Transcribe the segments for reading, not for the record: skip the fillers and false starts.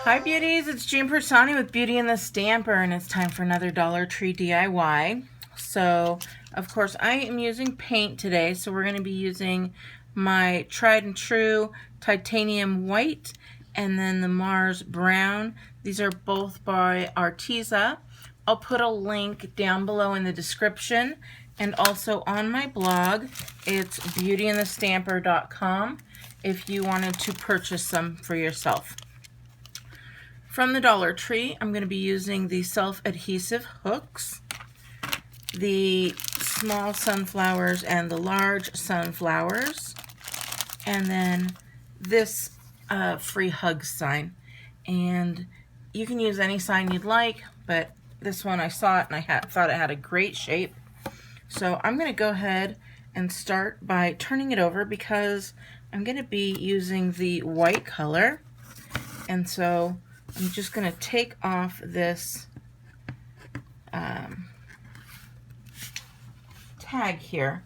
Hi beauties, it's Jean Piersanti with Beauty and the Stamper, and it's time for another Dollar Tree DIY. So, of course, I am using paint today, so we're going to be using my tried and true titanium white and then the Mars brown. These are both by Arteza. I'll put a link down below in the description and also on my blog. It's beautyandthestamper.com if you wanted to purchase some for yourself. From the Dollar Tree, I'm going to be using the self-adhesive hooks, the small sunflowers and the large sunflowers, and then this free hug sign. And you can use any sign you'd like, but this one I saw it and I thought it had a great shape. So I'm going to go ahead and start by turning it over because I'm going to be using the white color. And so I'm just going to take off this tag here,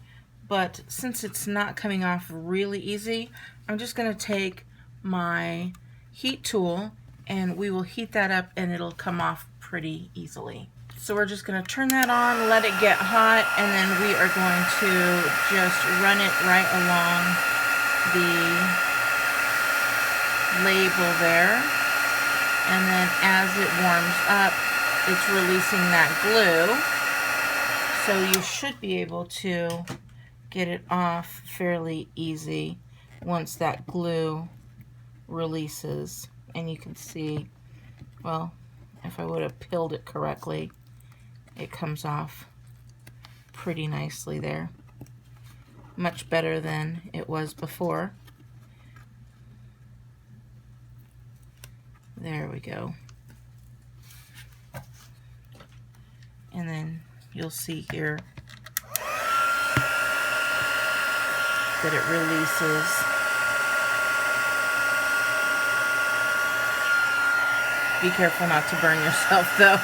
but since it's not coming off really easy, I'm just going to take my heat tool and we will heat that up and it'll come off pretty easily. So we're just going to turn that on, let it get hot, and then we are going to just run it right along the label there. And then as it warms up, it's releasing that glue. So you should be able to get it off fairly easy once that glue releases. And you can see, well, if I would have peeled it correctly, it comes off pretty nicely there. Much better than it was before. There we go. And then you'll see here that it releases. Be careful not to burn yourself though.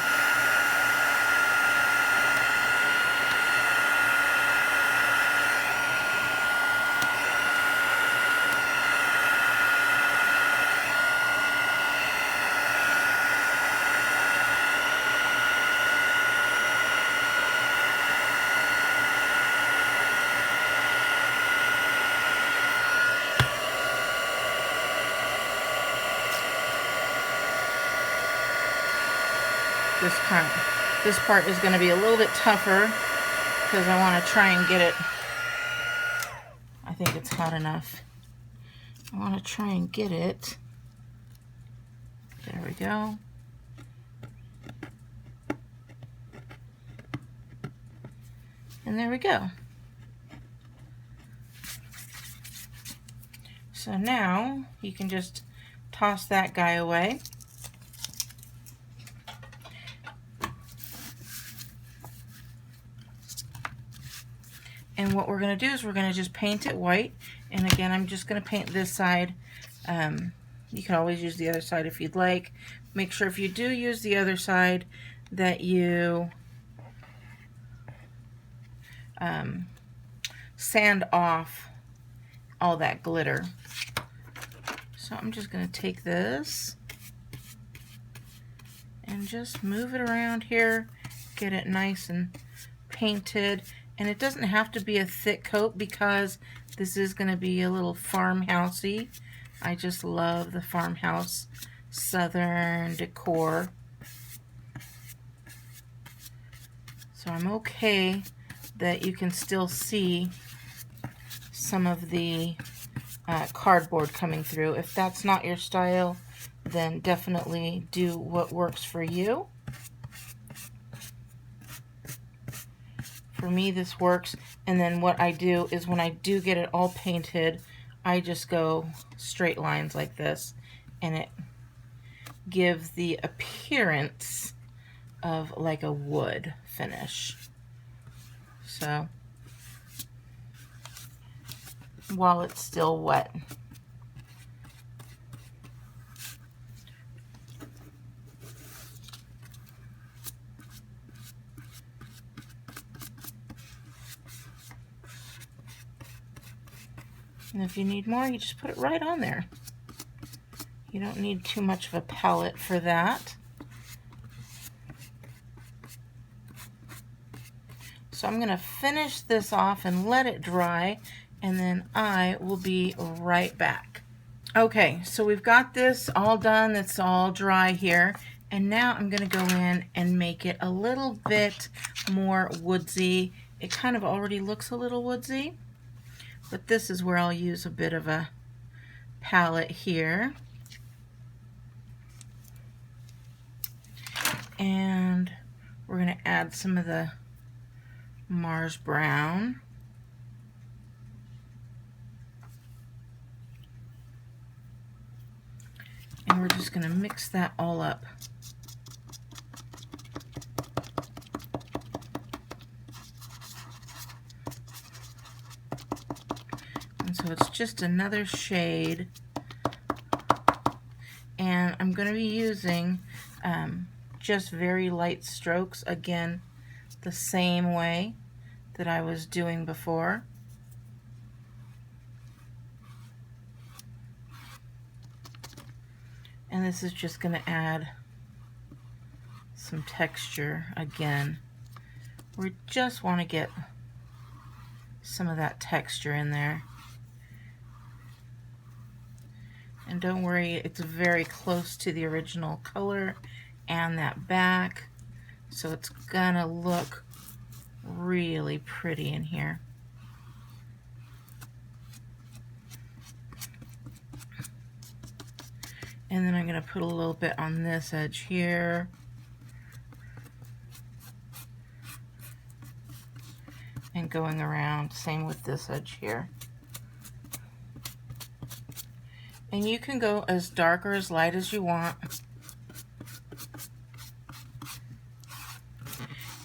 This part is going to be a little bit tougher because I want to try and get it. I think it's hot enough. I want to try and get it. There we go. And there we go. So now you can just toss that guy away. And what we're going to do is we're going to just paint it white. And again, I'm just going to paint this side. You can always use the other side if you'd like. Make sure if you do use the other side that you sand off all that glitter. So I'm just going to take this and just move it around here, get it nice and painted. And it doesn't have to be a thick coat because this is going to be a little farmhousey. I just love the Farmhouse Southern decor. So I'm okay that you can still see some of the cardboard coming through. If that's not your style, then definitely do what works for you. For me, this works. And then what I do is when I do get it all painted, I just go straight lines like this, and it gives the appearance of like a wood finish. So while it's still wet. And if you need more, you just put it right on there. You don't need too much of a palette for that. So I'm going to finish this off and let it dry, and then I will be right back. Okay, so we've got this all done. It's all dry here. And now I'm going to go in and make it a little bit more woodsy. It kind of already looks a little woodsy, but this is where I'll use a bit of a palette here. And we're going to add some of the Mars Brown. And we're just going to mix that all up. And so it's just another shade. And I'm going to be using just very light strokes, again, the same way that I was doing before. And this is just going to add some texture again. We just want to get some of that texture in there. And don't worry, it's very close to the original color and that back, so it's gonna look really pretty in here. And then I'm gonna put a little bit on this edge here. And going around, same with this edge here. And you can go as dark or as light as you want.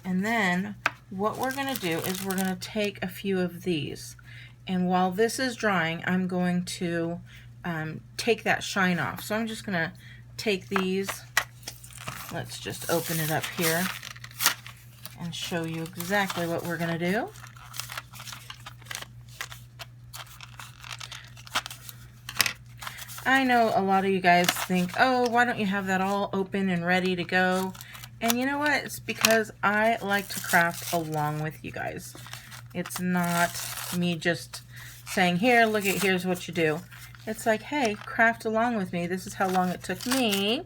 And then what we're going to do is we're going to take a few of these. And while this is drying, I'm going to take that shine off. So I'm just going to take these. Let's just open it up here and show you exactly what we're going to do. I know a lot of you guys think, oh, why don't you have that all open and ready to go? And you know what? It's because I like to craft along with you guys. It's not me just saying, here, look at, here's what you do. It's like, hey, craft along with me. This is how long it took me.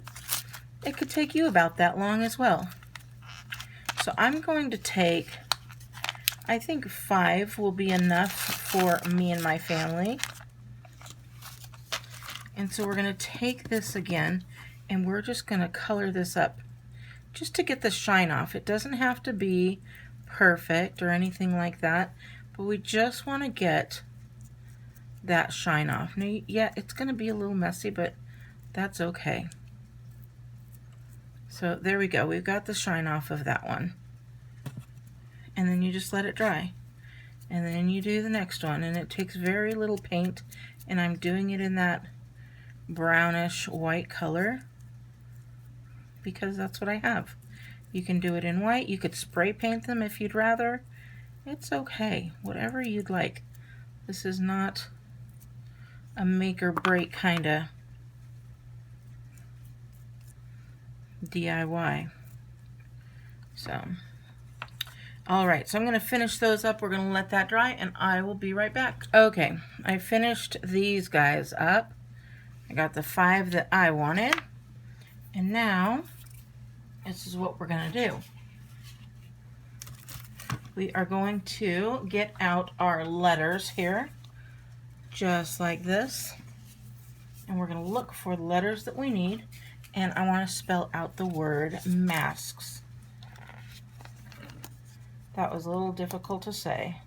It could take you about that long as well. So I'm going to take, I think 5 will be enough for me and my family. And so we're going to take this again, and we're just going to color this up just to get the shine off. It doesn't have to be perfect or anything like that, but we just want to get that shine off. Now, yeah, it's going to be a little messy, but that's okay. So there we go. We've got the shine off of that one. And then you just let it dry. And then you do the next one, and it takes very little paint, and I'm doing it in that brownish white color because that's what I have. You can do it in white. You could spray paint them if you'd rather. It's okay, whatever you'd like. This is not a make or break kind of DIY. So, all right, so I'm going to finish those up. We're going to let that dry, and I will be right back. Okay, I finished these guys up. I got the 5 that I wanted, and now this is what we're going to do. We are going to get out our letters here, just like this, and we're going to look for the letters that we need, and I want to spell out the word masks. That was a little difficult to say.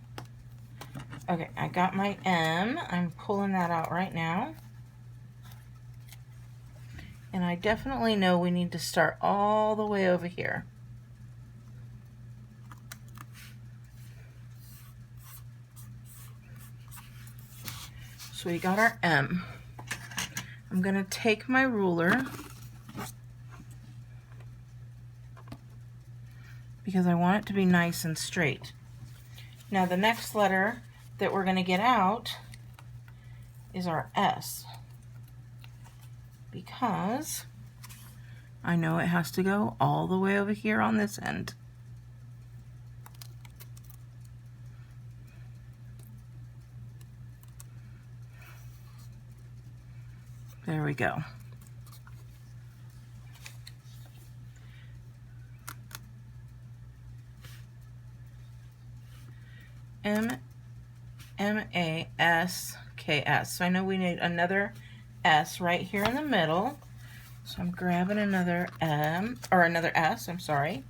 Okay, I got my M. I'm pulling that out right now. And I definitely know we need to start all the way over here. So we got our M. I'm going to take my ruler because I want it to be nice and straight. Now the next letter that we're going to get out is our S. because I know it has to go all the way over here on this end. There we go. M-A-S-K-S. So I know we need another S right here in the middle. So I'm grabbing another M, or another S, I'm sorry.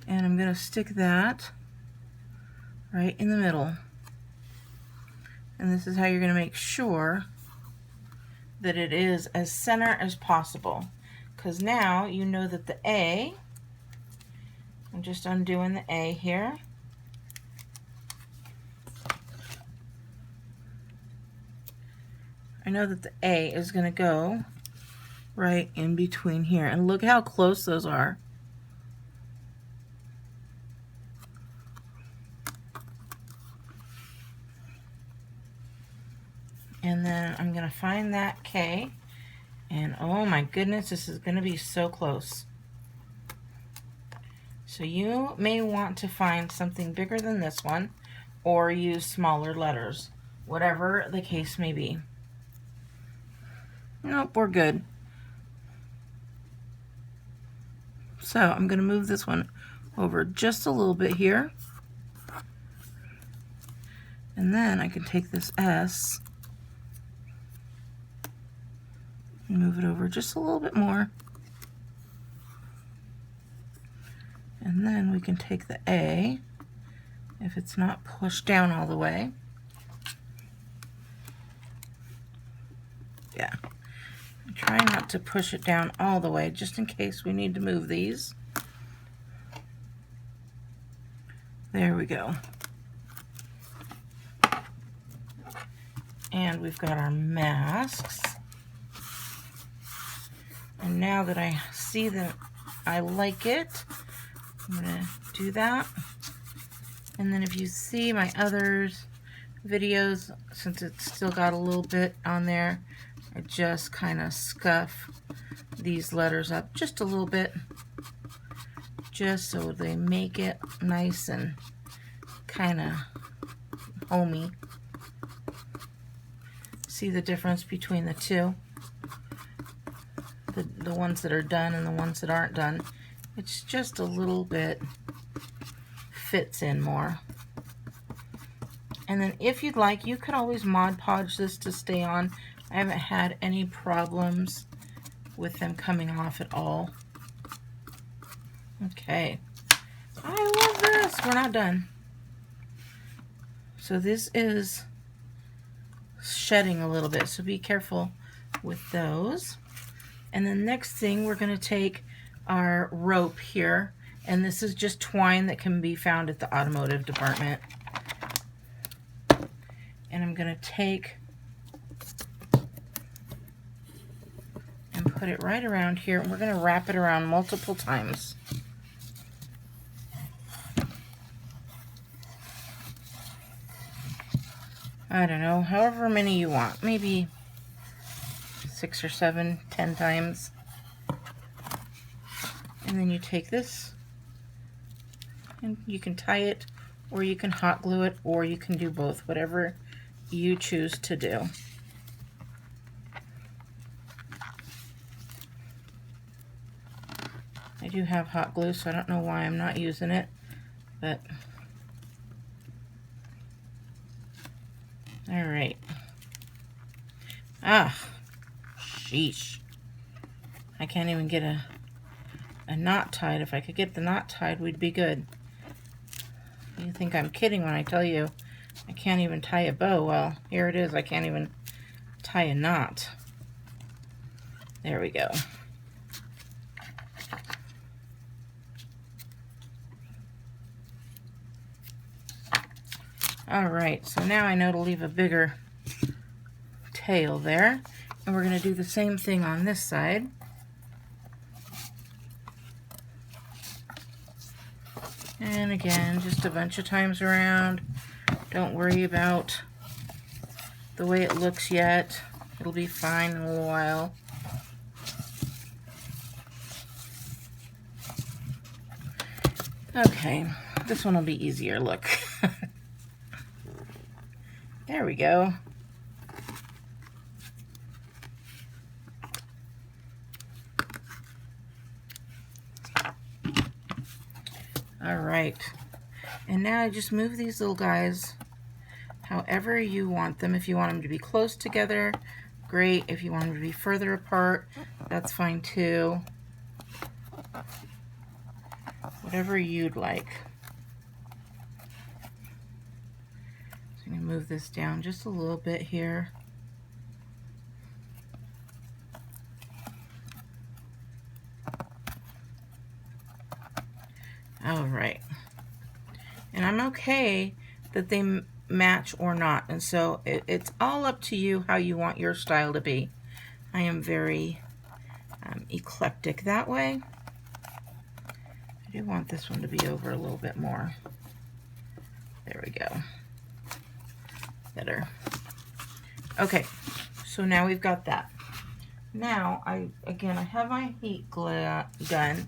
And I'm going to stick that right in the middle. And this is how you're going to make sure that it is as center as possible. Because now you know that the A, I'm just undoing the A here. I know that the A is going to go right in between here. And look how close those are. And then I'm going to find that K. And oh my goodness, this is going to be so close. So you may want to find something bigger than this one or use smaller letters, whatever the case may be. Nope, we're good. So I'm going to move this one over just a little bit here. And then I can take this S and move it over just a little bit more. And then we can take the A, if it's not pushed down all the way. Yeah. Try not to push it down all the way, just in case we need to move these. There we go. And we've got our masks. And now that I see that I like it, I'm going to do that. And then if you see my other videos, since it's still got a little bit on there, I just kind of scuff these letters up just a little bit, just so they make it nice and kind of homey. See the difference between the two? The ones that are done and the ones that aren't done. It's just a little bit fits in more. And then if you'd like, you could always Mod Podge this to stay on. I haven't had any problems with them coming off at all. Okay. I love this. We're not done. So this is shedding a little bit, so be careful with those. And the next thing, we're going to take our rope here, and this is just twine that can be found at the automotive department. And I'm going to take and put it right around here, and we're going to wrap it around multiple times. I don't know, however many you want, maybe 6 or 7, 10 times. And then you take this and you can tie it, or you can hot glue it, or you can do both, whatever you choose to do. I do have hot glue, so I don't know why I'm not using it, but all right. Ah, sheesh. I can't even get a knot tied. If I could get the knot tied, we'd be good. You think I'm kidding when I tell you I can't even tie a bow. Well, here it is. I can't even tie a knot. There we go. All right, so now I know to leave a bigger tail there. And we're going to do the same thing on this side. And again, just a bunch of times around. Don't worry about the way it looks yet. It'll be fine in a little while. Okay, this one will be easier. Look. There we go. All right. And now I just move these little guys however you want them. If you want them to be close together, great. If you want them to be further apart, that's fine too. Whatever you'd like. So I'm going to move this down just a little bit here. All right. And I'm okay that they match or not. And so it's all up to you how you want your style to be. I am very eclectic that way. I do want this one to be over a little bit more. There we go. Better. Okay, so now we've got that. Now, I have my heat gun.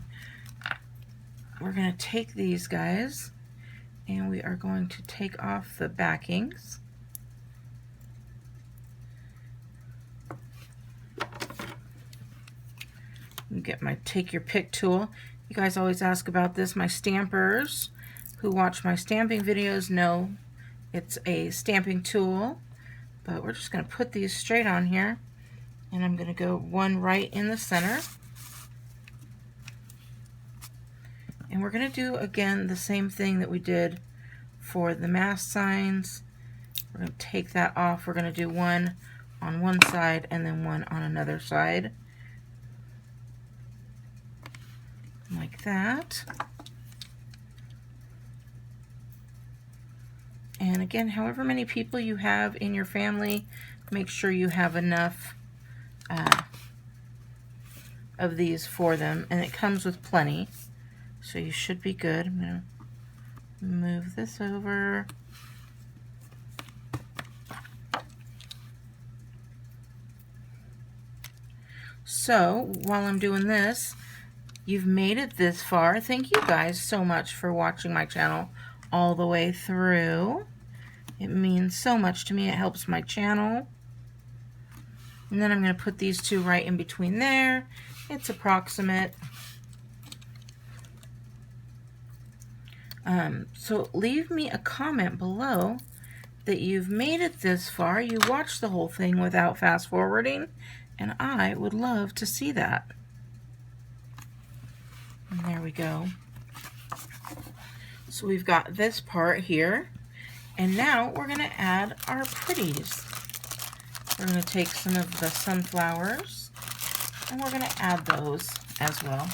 We're going to take these guys and we are going to take off the backings. Get my take your pick tool. You guys always ask about this. My stampers who watch my stamping videos know it's a stamping tool, but we're just going to put these straight on here, and I'm going to go one right in the center. And we're going to do again the same thing that we did for the mass signs. We're going to take that off. We're going to do one on one side and then one on another side. Like that. And again, however many people you have in your family, make sure you have enough of these for them. And it comes with plenty, so you should be good. I'm going to move this over. So while I'm doing this, you've made it this far. Thank you guys so much for watching my channel all the way through. It means so much to me. It helps my channel. And then I'm going to put these two right in between there. It's approximate. So leave me a comment below that you've made it this far. You watched the whole thing without fast forwarding, and I would love to see that. And there we go. So we've got this part here, and now we're going to add our pretties. We're going to take some of the sunflowers, and we're going to add those as well.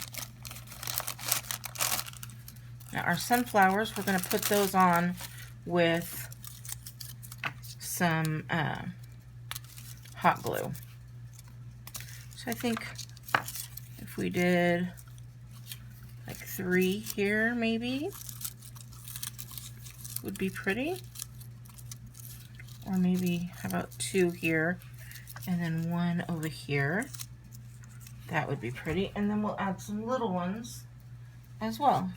Now our sunflowers, we're going to put those on with some hot glue. So I think if we did like 3 here, maybe, would be pretty. Or maybe, how about 2 here, and then 1 over here. That would be pretty. And then we'll add some little ones as well.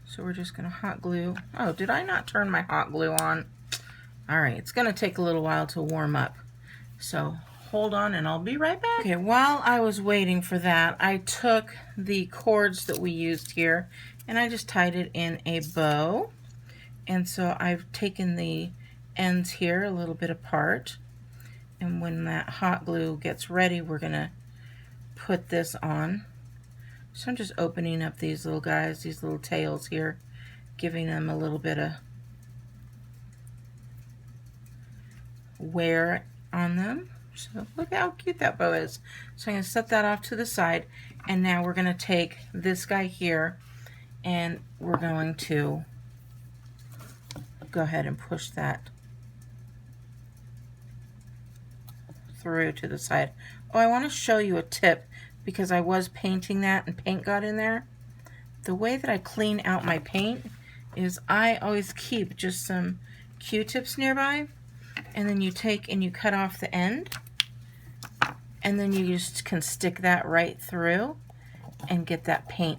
So we're just going to hot glue. Oh, did I not turn my hot glue on? All right, it's going to take a little while to warm up. So hold on and I'll be right back. Okay, while I was waiting for that, I took the cords that we used here and I just tied it in a bow. And so I've taken the ends here a little bit apart. And when that hot glue gets ready, we're going to put this on. So I'm just opening up these little guys, these little tails here, giving them a little bit of wear on them. So look how cute that bow is. So I'm going to set that off to the side, and now we're going to take this guy here and we're going to go ahead and push that through to the side. Oh, I want to show you a tip because I was painting that and paint got in there. The way that I clean out my paint is I always keep just some Q-tips nearby, And then you take and you cut off the end, and then you just can stick that right through and get that paint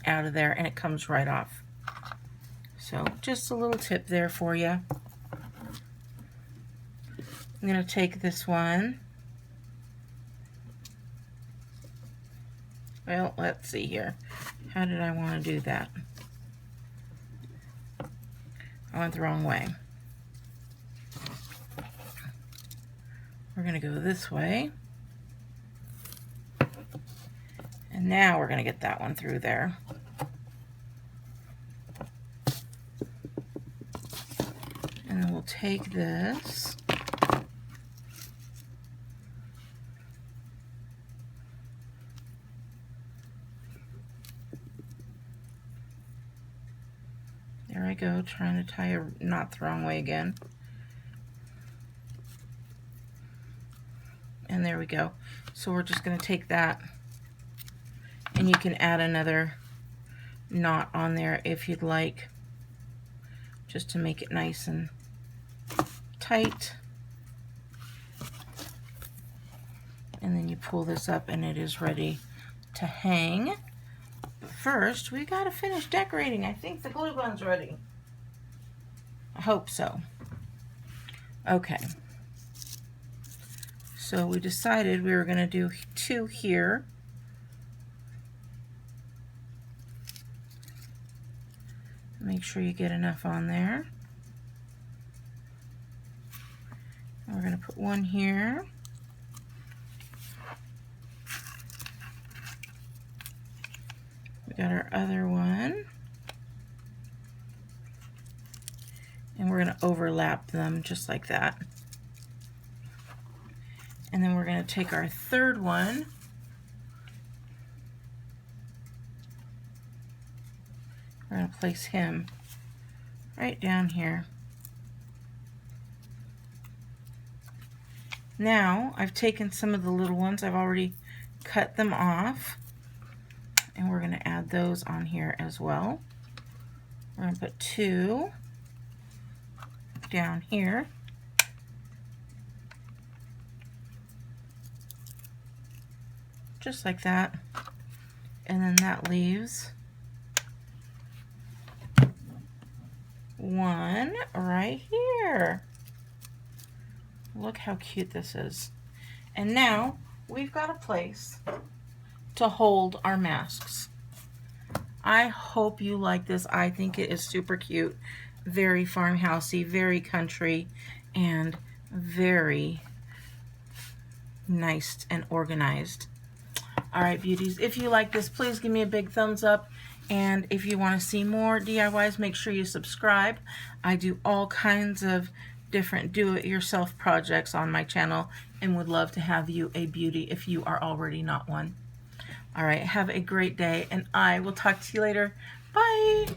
out of there, and it comes right off. So just a little tip there for you. I'm going to take this one. Well, let's see here. How did I want to do that? I went the wrong way. We're going to go this way. And now we're going to get that one through there. And then we'll take this. There I go, trying to tie a knot the wrong way again. And there we go. So we're just going to take that, and you can add another knot on there if you'd like, just to make it nice and tight. And then you pull this up and it is ready to hang. But first, we got to finish decorating. I think the glue gun's ready. I hope so. Okay. So we decided we were going to do 2 here. Make sure you get enough on there. And we're going to put 1 here. We got our other one. And we're going to overlap them just like that. And then we're going to take our 3rd one. We're going to place him right down here. Now, I've taken some of the little ones. I've already cut them off. And we're going to add those on here as well. We're going to put 2 down here. Just like that. And then that leaves 1 right here. Look how cute this is. And now we've got a place to hold our masks. I hope you like this. I think it is super cute, very farmhousey, very country, and very nice and organized. All right, beauties, if you like this, please give me a big thumbs up. And if you want to see more DIYs, make sure you subscribe. I do all kinds of different do-it-yourself projects on my channel and would love to have you a beauty if you are already not one. All right, have a great day, and I will talk to you later. Bye.